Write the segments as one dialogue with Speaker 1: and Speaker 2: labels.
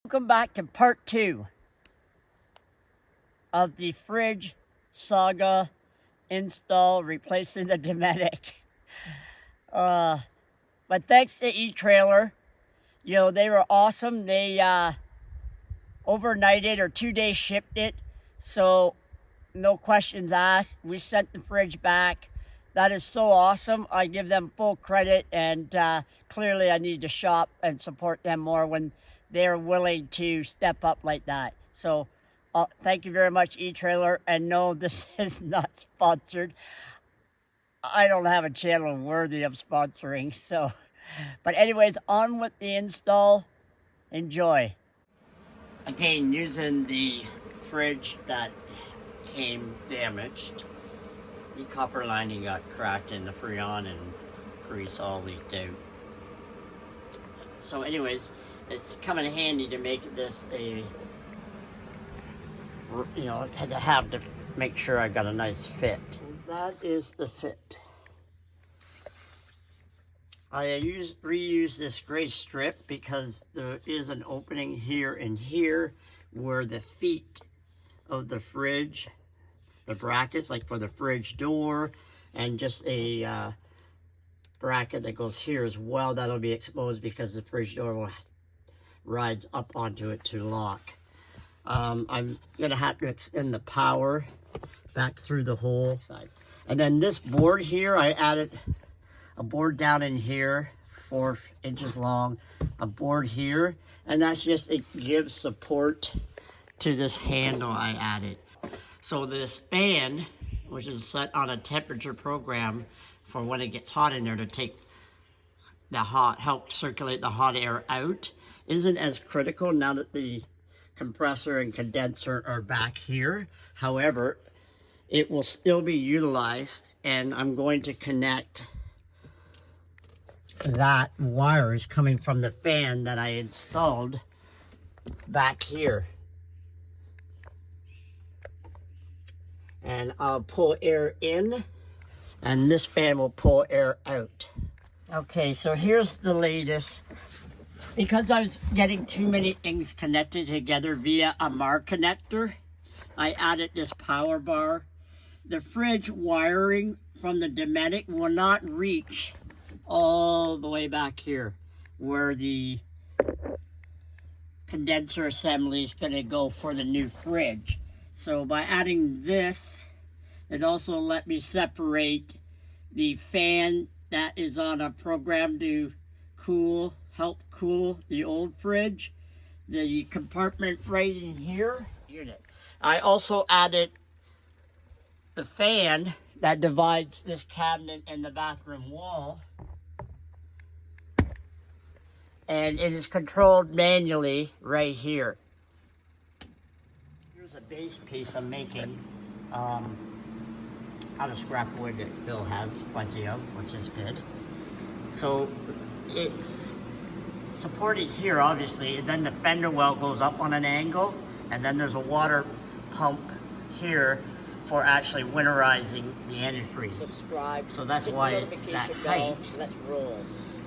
Speaker 1: Welcome back to part 2 of the fridge saga install, replacing the Dometic. But thanks to E-Trailer, they were awesome. They overnighted or 2 days shipped it, so no questions asked. We sent the fridge back. That is so awesome. I give them full credit, and clearly I need to shop and support them more when they're willing to step up like that. So thank you very much, E-Trailer. And no, this is not sponsored. I don't have a channel worthy of sponsoring. So, but anyways, on with the install. Enjoy. Again, using the fridge that came damaged. The copper lining got cracked in the Freon and grease all leaked out. So anyways, it's come in handy to make this I had to make sure I got a nice fit. That is the fit. I reused this gray strip because there is an opening here and here where the feet of the fridge, the brackets, like for the fridge door, and just a bracket that goes here as well, that'll be exposed because the fridge door will rides up onto it to lock. I'm gonna have to extend the power back through the whole side. And then this board here, I added a board down in here, 4 inches long, a board here, and that's just, it gives support to this handle I added. So this fan, which is set on a temperature program for when it gets hot in there to take the help circulate the hot air out, isn't as critical now that the compressor and condenser are back here. However, it will still be utilized, and I'm going to connect that wires coming from the fan that I installed back here. And I'll pull air in, and this fan will pull air out. Okay, so here's the latest. Because I was getting too many things connected together via a MAR connector, I added this power bar. The fridge wiring from the Dometic will not reach all the way back here where the condenser assembly is going to go for the new fridge. So by adding this, it also let me separate the fan that is on a program to help cool the old fridge, the compartment right in here unit. I also added the fan that divides this cabinet and the bathroom wall, and it is controlled manually right here. Here's a base piece I'm making out of scrap wood that Bill has plenty of, which is good. So it's supported here, obviously, and then the fender well goes up on an angle, and then there's a water pump here for actually winterizing the antifreeze. Subscribe. So that's why it's that height. Let's roll.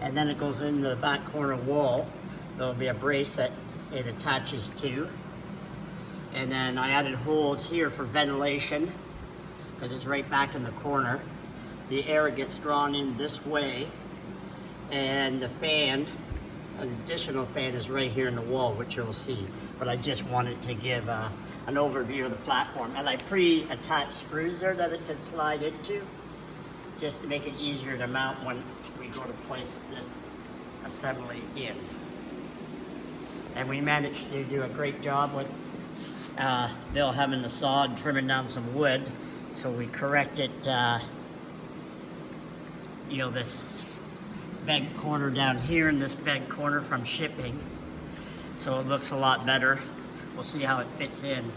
Speaker 1: And then it goes in the back corner wall. There'll be a brace that it attaches to. And then I added holes here for ventilation, because it's right back in the corner. The air gets drawn in this way, and the fan, an additional fan, is right here in the wall, which you'll see. But I just wanted to give an overview of the platform. And I pre-attached screws there that it can slide into, just to make it easier to mount when we go to place this assembly in. And we managed to do a great job with Bill having the saw and trimming down some wood. So we corrected, this bent corner down here and this bent corner from shipping. So it looks a lot better. We'll see how it fits in.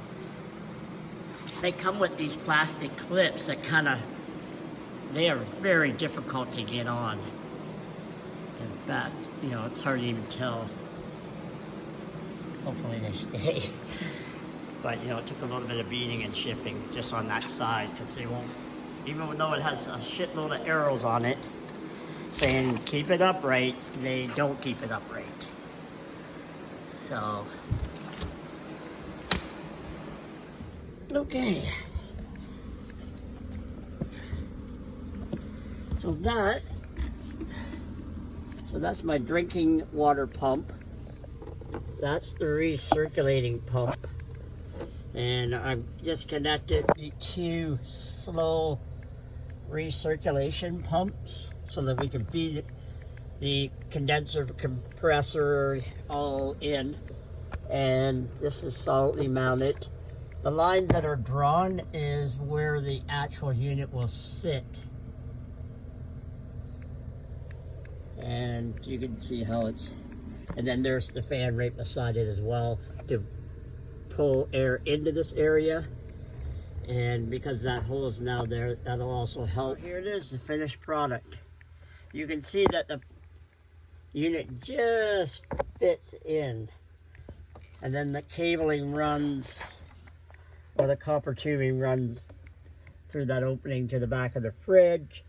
Speaker 1: They come with these plastic clips that they are very difficult to get on. In fact, it's hard to even tell. Hopefully they stay. But, it took a little bit of beating and shipping just on that side, because they won't, even though it has a shitload of arrows on it saying keep it upright, they don't keep it upright. So So, okay. So that's my drinking water pump. That's the recirculating pump. And I've just connected the two slow recirculation pumps so that we can feed the condenser compressor all in. And this is solidly mounted. The lines that are drawn is where the actual unit will sit. And you can see how it's, and then there's the fan right beside it as well to pull air into this area. And because that hole is now there, that'll also help. Here it is, the finished product. You can see that the unit just fits in, and then the cabling runs, or the copper tubing runs through that opening to the back of the fridge,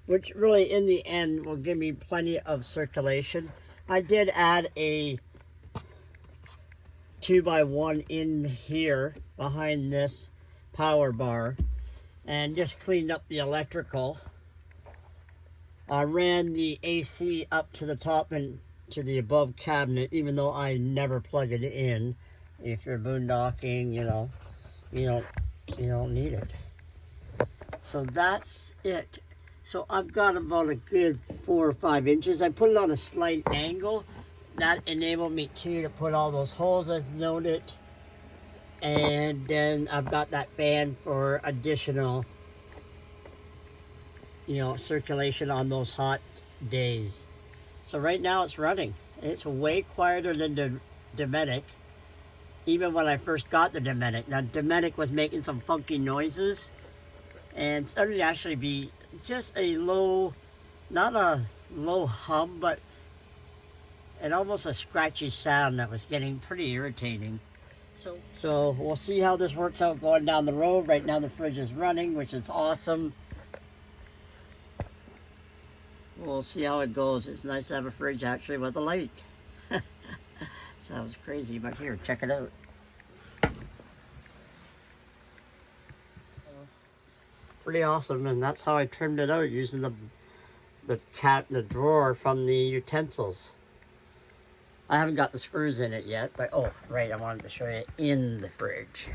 Speaker 1: which really in the end will give me plenty of circulation. I did add a 2x1 in here behind this power bar and just cleaned up the electrical. I ran the AC up to the top and to the above cabinet, even though I never plug it in. If you're boondocking, you know, you don't need it. So that's it. So I've got about a good 4 or 5 inches. I put it on a slight angle. That enabled me to put all those holes as noted. And then I've got that fan for additional, circulation on those hot days. So right now it's running. It's way quieter than the Dometic. Even when I first got the Dometic. Now Dometic was making some funky noises and started to actually be just a low, not a low hum, but an almost a scratchy sound that was getting pretty irritating. So we'll see how this works out going down the road. Right now the fridge is running, which is awesome. We'll see how it goes. It's nice to have a fridge actually with a light. Sounds crazy, but here, check it out. Pretty awesome, and that's how I trimmed it out using the drawer from the utensils. I haven't got the screws in it yet, but oh right, I wanted to show you in the fridge.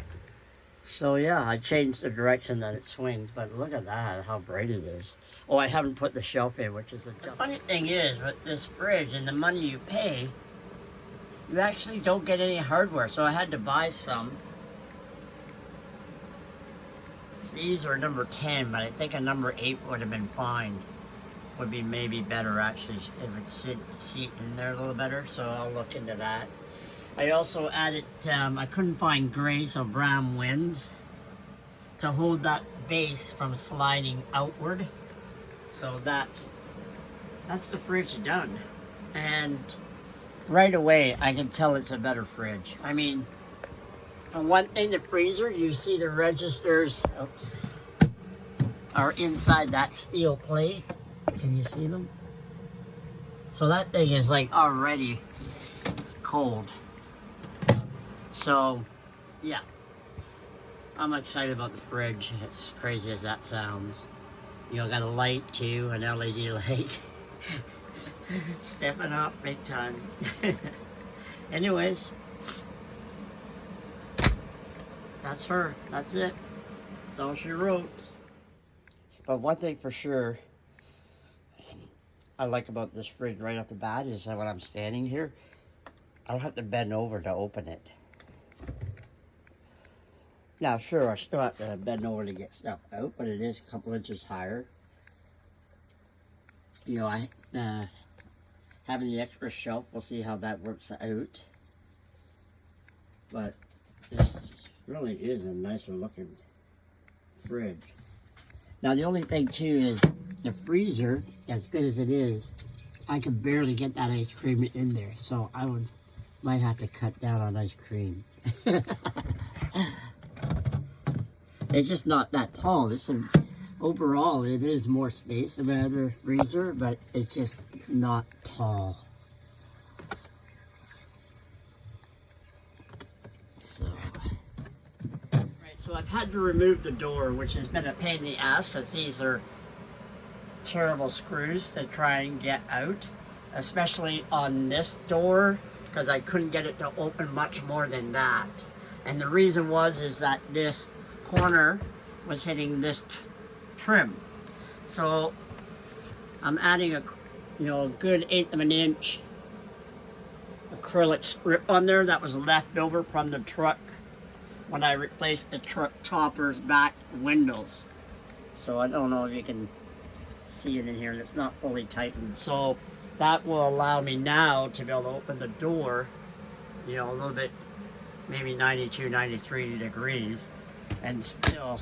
Speaker 1: So yeah, I changed the direction that it swings, but look at that, how bright it is. Oh, I haven't put the shelf in, which is the funny thing is with this fridge and the money you pay, you actually don't get any hardware, so I had to buy some. These are number 10, but I think a number 8 would have been fine. Would be maybe better actually if it seat in there a little better, so I'll look into that. I also added, I couldn't find gray, so brown wins to hold that base from sliding outward. So that's the fridge done. And right away, I can tell it's a better fridge. I mean, for one thing, the freezer, you see the registers, oops, are inside that steel plate. Can you see them? So that thing is like already cold. So, yeah. I'm excited about the fridge, as crazy as that sounds. Got a light too, an LED light. Stepping up big time. Anyways. That's her. That's it. That's all she wrote. But one thing for sure I like about this fridge right off the bat is that when I'm standing here, I don't have to bend over to open it. Now, sure, I still have to bend over to get stuff out, but it is a couple inches higher. Having the extra shelf, we'll see how that works out. But this really is a nicer looking fridge. Now, the only thing too is the freezer, as good as it is, I can barely get that ice cream in there, so might have to cut down on ice cream. It's just not that tall. Overall, it is more space than my other freezer, but it's just not tall. So I've had to remove the door, which has been a pain in the ass because these are terrible screws to try and get out, especially on this door because I couldn't get it to open much more than that. And the reason is that this corner was hitting this trim. So I'm adding a good 1/8 of an inch acrylic strip on there that was left over from the truck when I replaced the truck topper's back windows. So I don't know if you can see it in here, and it's not fully tightened. So that will allow me now to be able to open the door, a little bit, maybe 92, 93 degrees, and still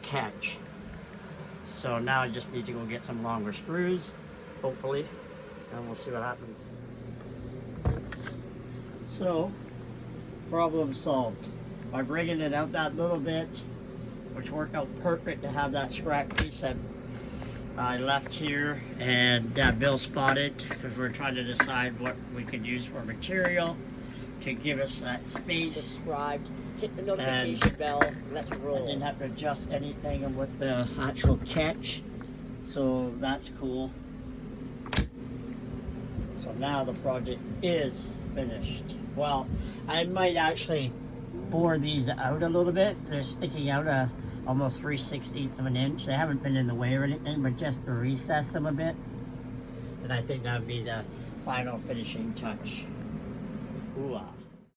Speaker 1: catch. So now I just need to go get some longer screws, hopefully, and we'll see what happens. So, problem solved. By bringing it out that little bit, which worked out perfect to have that scrap piece that I left here, and Bill spotted because we're trying to decide what we could use for material to give us that space.
Speaker 2: Subscribed, hit the notification bell, let's roll.
Speaker 1: I didn't have to adjust anything with the actual catch, so that's cool. So now the project is finished. Well, I might actually bore these out a little bit. They're sticking out almost 3/16 of an inch. They haven't been in the way or anything, but just to recess them a bit. And I think that would be the final finishing touch. Ooh-ah.